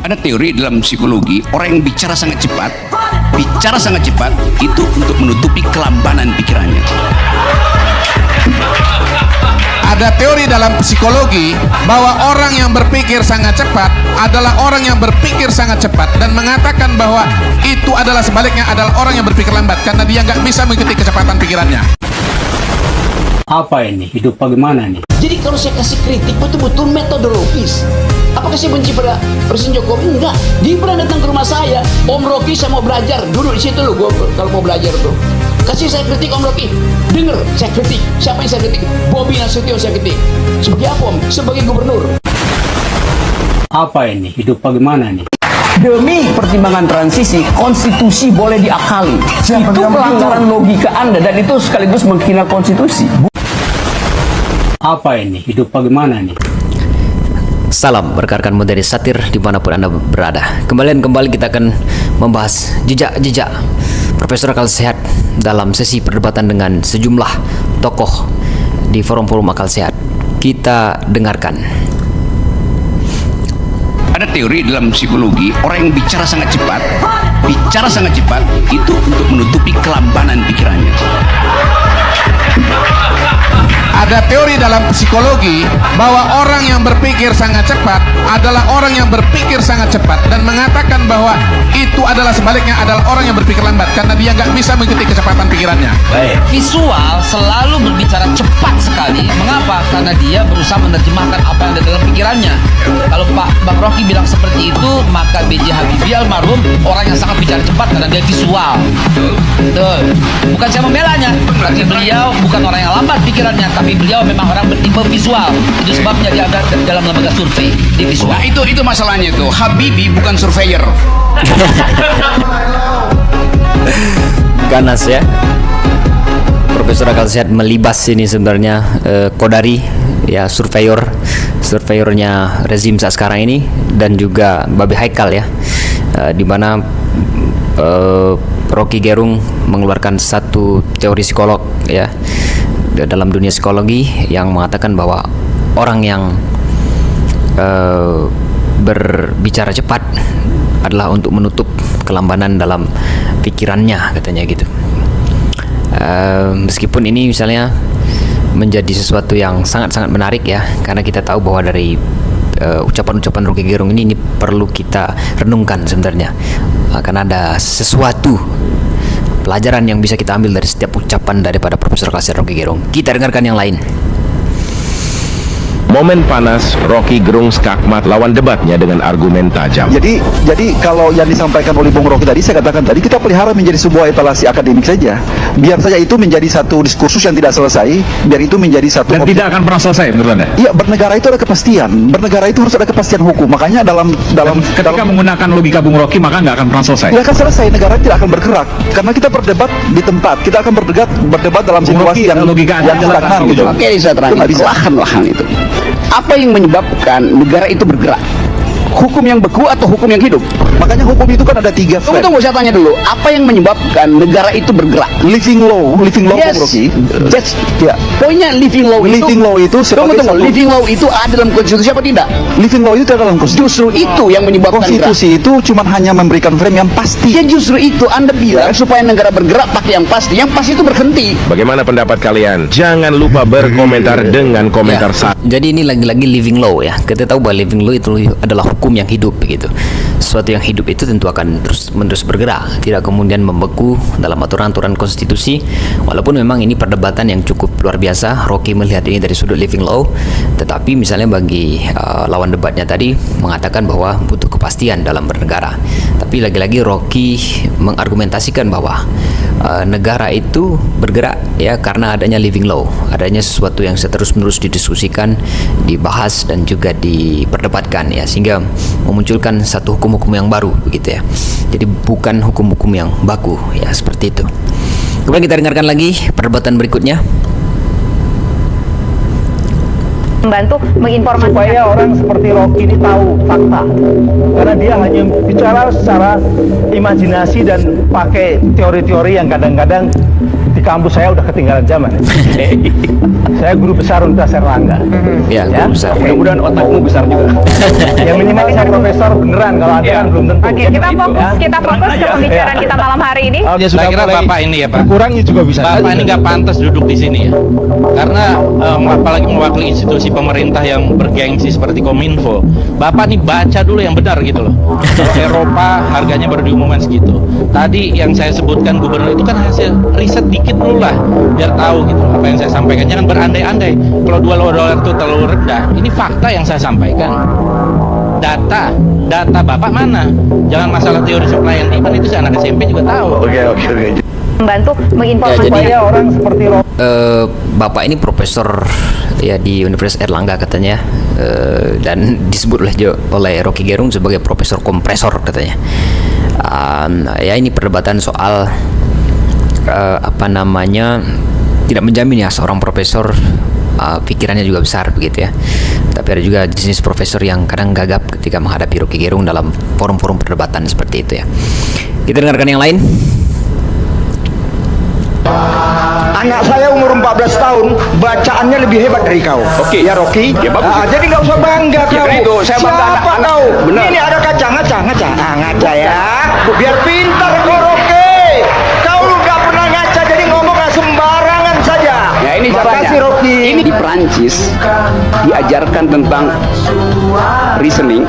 Ada teori dalam psikologi, orang yang bicara sangat cepat itu untuk menutupi kelambanan pikirannya. Ada teori dalam psikologi bahwa orang yang berpikir sangat cepat adalah orang yang berpikir sangat cepat, dan mengatakan bahwa itu adalah sebaliknya adalah orang yang berpikir lambat karena dia nggak bisa mengikuti kecepatan pikirannya. Apa ini? Hidup bagaimana nih? Jadi kalau saya kasih kritik betul-betul metodologis. Apakah saya benci pada Presiden Jokowi? Enggak. Dia pernah datang ke rumah saya, Om Rocky saya mau belajar, duduk di situ loh gua kalau mau belajar tuh. Kasih saya kritik Om Rocky, denger saya kritik. Siapa yang saya kritik? Bobi Nasution saya kritik. Sebagai apa Om? Sebagai gubernur. Apa ini? Hidup bagaimana nih? Demi pertimbangan transisi, konstitusi boleh diakali. Itu pelanggaran logika Anda, dan itu sekaligus menghina konstitusi. Apa ini? Hidup bagaimana nih? Salam berkarkan dari satir dimanapun Anda berada. Kembali kita akan membahas jejak Profesor Akal Sehat dalam sesi perdebatan dengan sejumlah tokoh di forum-forum akal sehat. Kita dengarkan. Ada teori dalam psikologi, orang yang bicara sangat cepat itu untuk menutupi kelambanan pikirannya. Ada teori dalam psikologi bahwa orang yang berpikir sangat cepat adalah orang yang berpikir sangat cepat, dan mengatakan bahwa itu adalah sebaliknya adalah orang yang berpikir lambat karena dia nggak bisa mengikuti kecepatan pikirannya. Visual selalu berbicara cepat sekali. Mengapa? Karena dia berusaha menerjemahkan apa yang ada dalam pikirannya. Kalau Bang Rocky bilang seperti itu, maka B.J. Habibie almarhum orang yang sangat bicara cepat karena dia visual. Betul. Bukan saya membelanya, tapi beliau bukan orang yang lambat pikirannya, tapi beliau memang orang bertipe visual. Itu sebabnya dia ada dalam lembaga survei di visual. Nah, itu masalahnya tuh. Habibie bukan surveyor. Ganas ya. Profesor Akal Sehat melibas ini sebenarnya Kodari ya, surveyornya rezim saat sekarang ini, dan juga Babe Haikal ya, di mana Rocky Gerung mengeluarkan satu teori psikolog ya dalam dunia psikologi yang mengatakan bahwa orang yang berbicara cepat adalah untuk menutup kelambanan dalam pikirannya, katanya gitu. Meskipun ini misalnya menjadi sesuatu yang sangat-sangat menarik ya, karena kita tahu bahwa dari ucapan-ucapan Rocky Gerung ini perlu kita renungkan sebenarnya, karena ada sesuatu pelajaran yang bisa kita ambil dari setiap ucapan daripada Profesor Akal Sehat Rocky Gerung. Kita dengarkan yang lain. Momen panas, Rocky Gerung skakmat lawan debatnya dengan argumen tajam. Jadi kalau yang disampaikan oleh Bung Rocky tadi, saya katakan tadi, kita pelihara menjadi sebuah etalasi akademik saja. Biar saja itu menjadi satu diskursus yang tidak selesai, biar itu menjadi satu Dan tidak akan pernah selesai menurut Anda? Iya, bernegara itu ada kepastian. Bernegara itu harus ada kepastian hukum. Makanya ketika menggunakan logika Bung Rocky, maka nggak akan pernah selesai. Tidak akan selesai, negara tidak akan bergerak. Karena kita berdebat di tempat, kita akan berdebat dalam situasi yang stagnan gitu. Oke, saya terangkan lahan-lahan itu. Apa yang menyebabkan negara itu bergerak? Hukum yang beku atau hukum yang hidup? Makanya hukum itu kan ada tiga. Tunggu, saya tanya dulu. Apa yang menyebabkan negara itu bergerak? Living law, yes. Bung Rocky. That's, ya. Poinnya living law itu. Living law itu living law itu ada dalam konstitusi apa tidak? Living law itu ada dalam konstitusi. Justru itu yang menyebabkan konstitusi itu cuma hanya memberikan frame yang pasti. Ya justru itu Anda bilang supaya negara bergerak pakai yang pasti. Yang pasti itu berhenti. Bagaimana pendapat kalian? Jangan lupa berkomentar dengan komentar saat. Jadi ini lagi-lagi living law ya. Kita tahu bahwa living law itu adalah hukum yang hidup begitu. Sesuatu yang hidup itu tentu akan terus bergerak, tidak kemudian membeku dalam aturan-aturan konstitusi. Walaupun memang ini perdebatan yang cukup luar biasa, Rocky melihat ini dari sudut living law, tetapi misalnya bagi lawan debatnya tadi mengatakan bahwa butuh kepastian dalam bernegara. Tapi lagi-lagi Rocky mengargumentasikan bahwa negara itu bergerak ya karena adanya living law, adanya sesuatu yang terus-menerus didiskusikan, dibahas dan juga diperdebatkan ya, sehingga memunculkan satu hukum-hukum yang baru begitu ya. Jadi bukan hukum-hukum yang baku ya, seperti itu. Kemudian kita dengarkan lagi perdebatan berikutnya. Membantu menginformasikan supaya orang seperti Rocky ini tahu fakta, karena dia hanya bicara secara imajinasi dan pakai teori-teori yang kadang-kadang di kampus saya udah ketinggalan zaman. Saya guru besar Universitas Erlangga. Ya, guru besar. Mudah-mudahan otakmu besar juga. Ya minimal saya profesor beneran, kalau ada kan belum tentu. Oke, kita fokus ke pembicaraan kita malam hari ini. Saya kira Bapak ini ya Pak. Kurangnya juga bisa. Bapak ini nggak pantas duduk di sini ya. Karena apalagi mewakili institusi pemerintah yang bergengsi seperti Kominfo. Bapak nih baca dulu yang benar gitu loh. Kalau Eropa harganya baru diumumkan segitu. Tadi yang saya sebutkan gubernur itu kan hasil riset dikit dulu lah, biar tahu gitu apa yang saya sampaikan. Jangan berandai-andai. Kalau $2 itu terlalu rendah, ini fakta yang saya sampaikan. Data Bapak mana? Jangan masalah teori supply and demand, itu anak SMP juga tahu. Oke. Membantu menginformasi. jadi Orang seperti Bapak ini profesor ya di Universitas Erlangga katanya, dan disebut oleh Rocky Gerung sebagai profesor kompresor katanya. Ya ini perdebatan soal tidak menjamin ya seorang profesor pikirannya juga besar begitu ya. Tapi ada juga jenis profesor yang kadang gagap ketika menghadapi Rocky Gerung dalam forum-forum perdebatan seperti itu ya. Kita dengarkan yang lain. anak saya umur 14 tahun, bacaannya lebih hebat dari kau. Oke. Ya Rocky. Ya, jadi nggak usah bangga kau. Itu saya bangga Siapa anak, kau? benar. Ini ada ngaca. Ngaca ya. Biar pintar kau Rocky. Kau lu nggak pernah ngaca, jadi ngomong sembarangan saja. Ya ini caranya. Makasih Rocky. Ini di Prancis diajarkan tentang reasoning,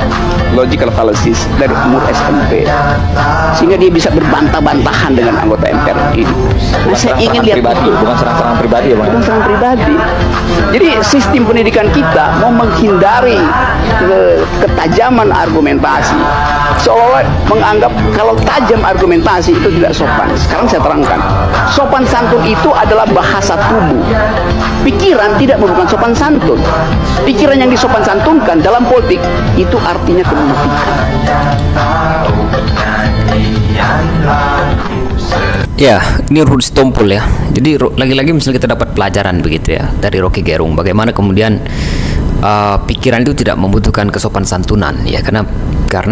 logical fallacies dari umur SMP, sehingga dia bisa berbantah-bantahan dengan anggota MPR ini. Nah, saya ingin lihat bukan serang-serang pribadi ya Bang. bukan serang pribadi. Jadi sistem pendidikan kita mau menghindari ketajaman argumentasi, seolah-olah menganggap kalau tajam argumentasi itu tidak sopan. Sekarang saya terangkan, sopan santun itu adalah bahasa tubuh. Pikiran tidak merupakan sopan santun. Pikiran yang disopan santunkan dalam politik itu artinya kemunafikan. Ya, ini Rudy Stompul ya. Jadi lagi-lagi misalnya kita dapat pelajaran begitu ya dari Rocky Gerung, bagaimana kemudian pikiran itu tidak membutuhkan kesopan santunan ya, karena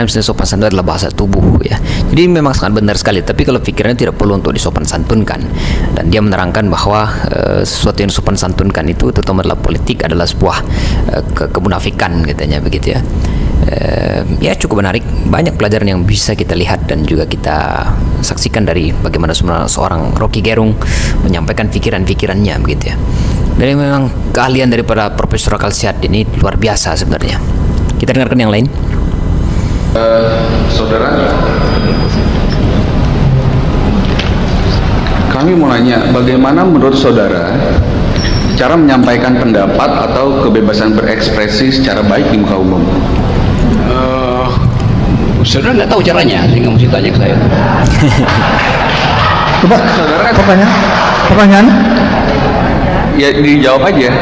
misalnya sopan santun adalah bahasa tubuh ya. Jadi memang sangat benar sekali, tapi kalau pikirannya tidak perlu untuk disopan santunkan. Dan dia menerangkan bahwa sesuatu yang disopan santunkan itu terutama dalam politik adalah sebuah kemunafikan katanya begitu ya. Ya cukup menarik, banyak pelajaran yang bisa kita lihat dan juga kita saksikan dari bagaimana seorang Rocky Gerung menyampaikan pikiran-pikirannya begitu ya. Dan memang keahlian daripada Profesor Akal Sehat ini luar biasa sebenarnya. Kita dengarkan yang lain. Saudara, kami mau nanya, bagaimana menurut saudara cara menyampaikan pendapat atau kebebasan berekspresi secara baik di muka umum? Saudara nggak tahu caranya, sehingga mesti tanya ke saya. Coba, saudara, pertanyaan? Ya dijawab aja,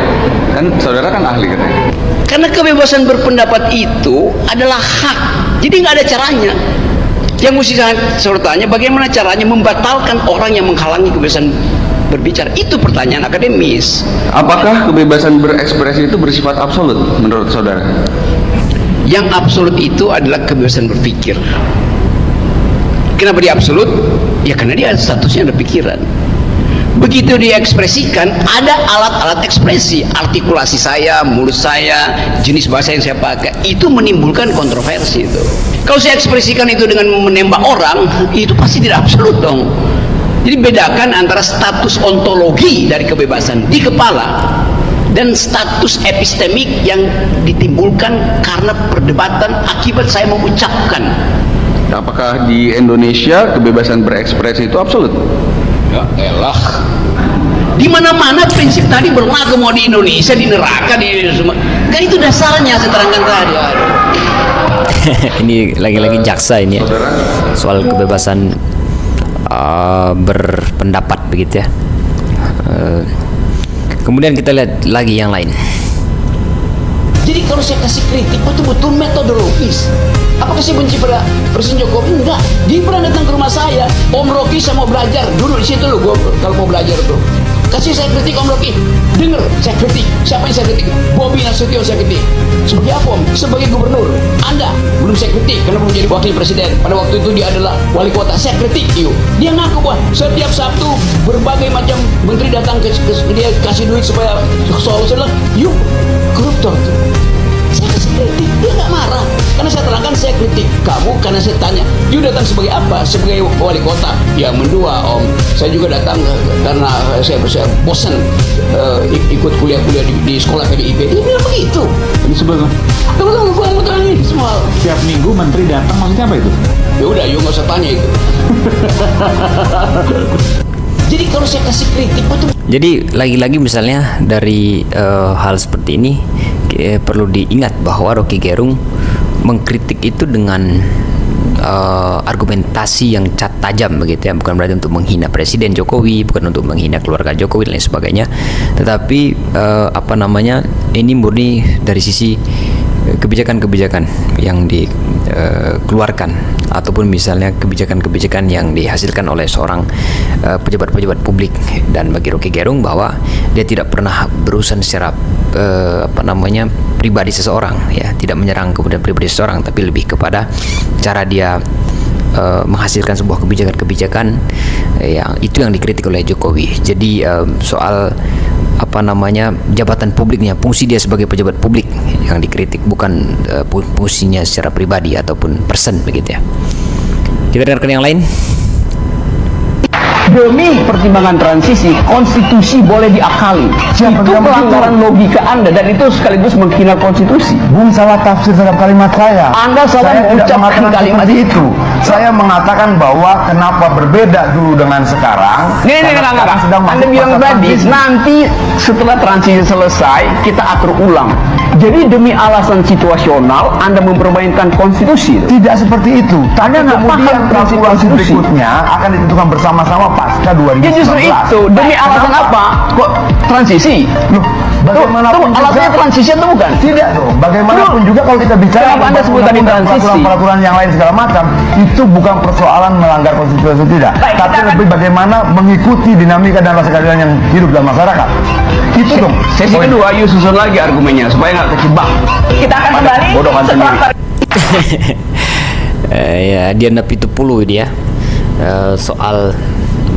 kan saudara kan ahli katanya. Karena kebebasan berpendapat itu adalah hak, jadi nggak ada caranya. Yang mesti saya tanya, bagaimana caranya membatalkan orang yang menghalangi kebebasan berbicara? Itu pertanyaan akademis. Apakah kebebasan berekspresi itu bersifat absolut menurut saudara? Yang absolut itu adalah kebebasan berpikir. Kenapa dia absolut? Ya karena dia statusnya ada pikiran. Begitu diekspresikan, ada alat-alat ekspresi, artikulasi saya, mulut saya, jenis bahasa yang saya pakai, itu menimbulkan kontroversi itu. Kalau saya ekspresikan itu dengan menembak orang, itu pasti tidak absolut dong. Jadi bedakan antara status ontologi dari kebebasan di kepala dan status epistemik yang ditimbulkan karena perdebatan akibat saya mengucapkan. Apakah di Indonesia kebebasan berekspresi itu absolut? Ya elah, di mana-mana prinsip tadi berlaku, mau di Indonesia, di neraka, di semua. Kan itu dasarnya saya terangkan tadi. Ini lagi-lagi jaksa ini ya, soal kebebasan berpendapat begitu ya. Kemudian kita lihat lagi yang lain. Jadi kalau saya kasih kritik betul-betul metodologis. Apakah saya benci pada Presiden Jokowi? Enggak. Dia pernah datang ke rumah saya, Om Rocky saya mau belajar, duduk di situ loh. Gua kalau mau belajar tuh. Kasih saya kritik Om Rocky. Dengar, saya kritik. Siapa yang saya kritik? Bobi Nasution saya kritik. Sebagai apa Om? Sebagai gubernur. Anda belum saya kritik karena belum jadi wakil presiden. Pada waktu itu dia adalah wali kota. Saya kritik yuk. Dia ngaku bahwa setiap Sabtu berbagai macam menteri datang ke dia kasih duit supaya soal-soal yuk koruptor. Saya kasih kritik, dia nggak marah. Karena saya terangkan saya kritik kamu karena saya tanya, you datang sebagai apa? Sebagai wali kota? Ya mendua Om. Saya juga datang karena saya bosan ikut kuliah-kuliah di sekolah PDIP. Dia bilang begitu. Ini sebenarnya Kamu terangin semua. setiap minggu menteri datang, maksudnya apa itu? Ya udah, you nggak usah tanya itu. Jadi kalau saya kasih kritik betul. Jadi lagi-lagi misalnya dari hal seperti ini perlu diingat bahwa Rocky Gerung mengkritik itu dengan argumentasi yang tajam begitu ya, bukan berarti untuk menghina Presiden Jokowi, bukan untuk menghina keluarga Jokowi dan lain sebagainya, tetapi ini murni dari sisi kebijakan-kebijakan yang dikeluarkan ataupun misalnya kebijakan-kebijakan yang dihasilkan oleh seorang pejabat-pejabat publik. Dan bagi Rocky Gerung bahwa dia tidak pernah berurusan secara pribadi seseorang ya, tidak menyerang kemudian pribadi seseorang, tapi lebih kepada cara dia menghasilkan sebuah kebijakan-kebijakan yang itu yang dikritik oleh Jokowi. Jadi soal jabatan publiknya, fungsi dia sebagai pejabat publik yang dikritik, bukan fungsinya secara pribadi ataupun person begitu ya. Kita dengarkan yang lain. Demi pertimbangan transisi, konstitusi boleh diakali. Itu pelanggaran logika Anda dan itu sekaligus menghina konstitusi. Bung salah tafsir terhadap kalimat saya. Anda salah mengucapkan kalimat itu. Saya mengatakan bahwa kenapa berbeda dulu dengan sekarang. Enggak. Anda bilang tadi nanti setelah transisi selesai kita atur ulang. Jadi demi alasan situasional Anda mempermainkan konstitusi. Tidak seperti itu. Anda nggak paham prinsip konstitusi. Berikutnya akan ditentukan bersama-sama pasca 2019. Ya justru itu. Demi alasan apa? Kok transisi? Loh, bagaimanapun juga alasannya transisi itu bukan? Tidak dong. Bagaimanapun juga kalau kita bicara kenapa Anda sebut tadi transisi? Peraturan yang lain segala macam, itu bukan persoalan melanggar konstitusi atau tidak. Tapi lebih bagaimana mengikuti dinamika dan rasa keadilan yang hidup dalam masyarakat. Itu dong. Sesi kedua, yuk susun lagi argumennya supaya nggak kejebak. Kita akan kembali setelah Ya, Diana Pitupulu dia soal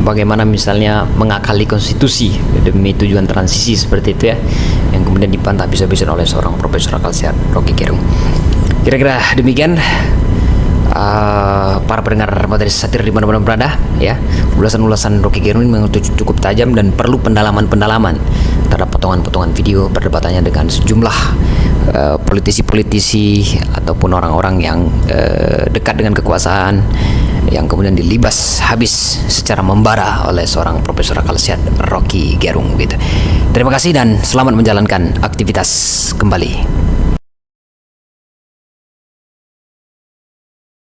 bagaimana misalnya mengakali konstitusi demi tujuan transisi seperti itu ya, yang kemudian dipantah bisa-bisa oleh seorang profesor akal sehat Rocky Gerung. Kira-kira demikian para pendengar materi satir di mana-mana berada ya. Ulasan-ulasan Rocky Gerung ini memang cukup tajam dan perlu pendalaman-pendalaman terhadap potongan-potongan video perdebatannya dengan sejumlah politisi-politisi ataupun orang-orang yang dekat dengan kekuasaan, yang kemudian dilibas habis secara membara oleh seorang profesor akal sehat Rocky Gerung gitu. Terima kasih dan selamat menjalankan aktivitas kembali.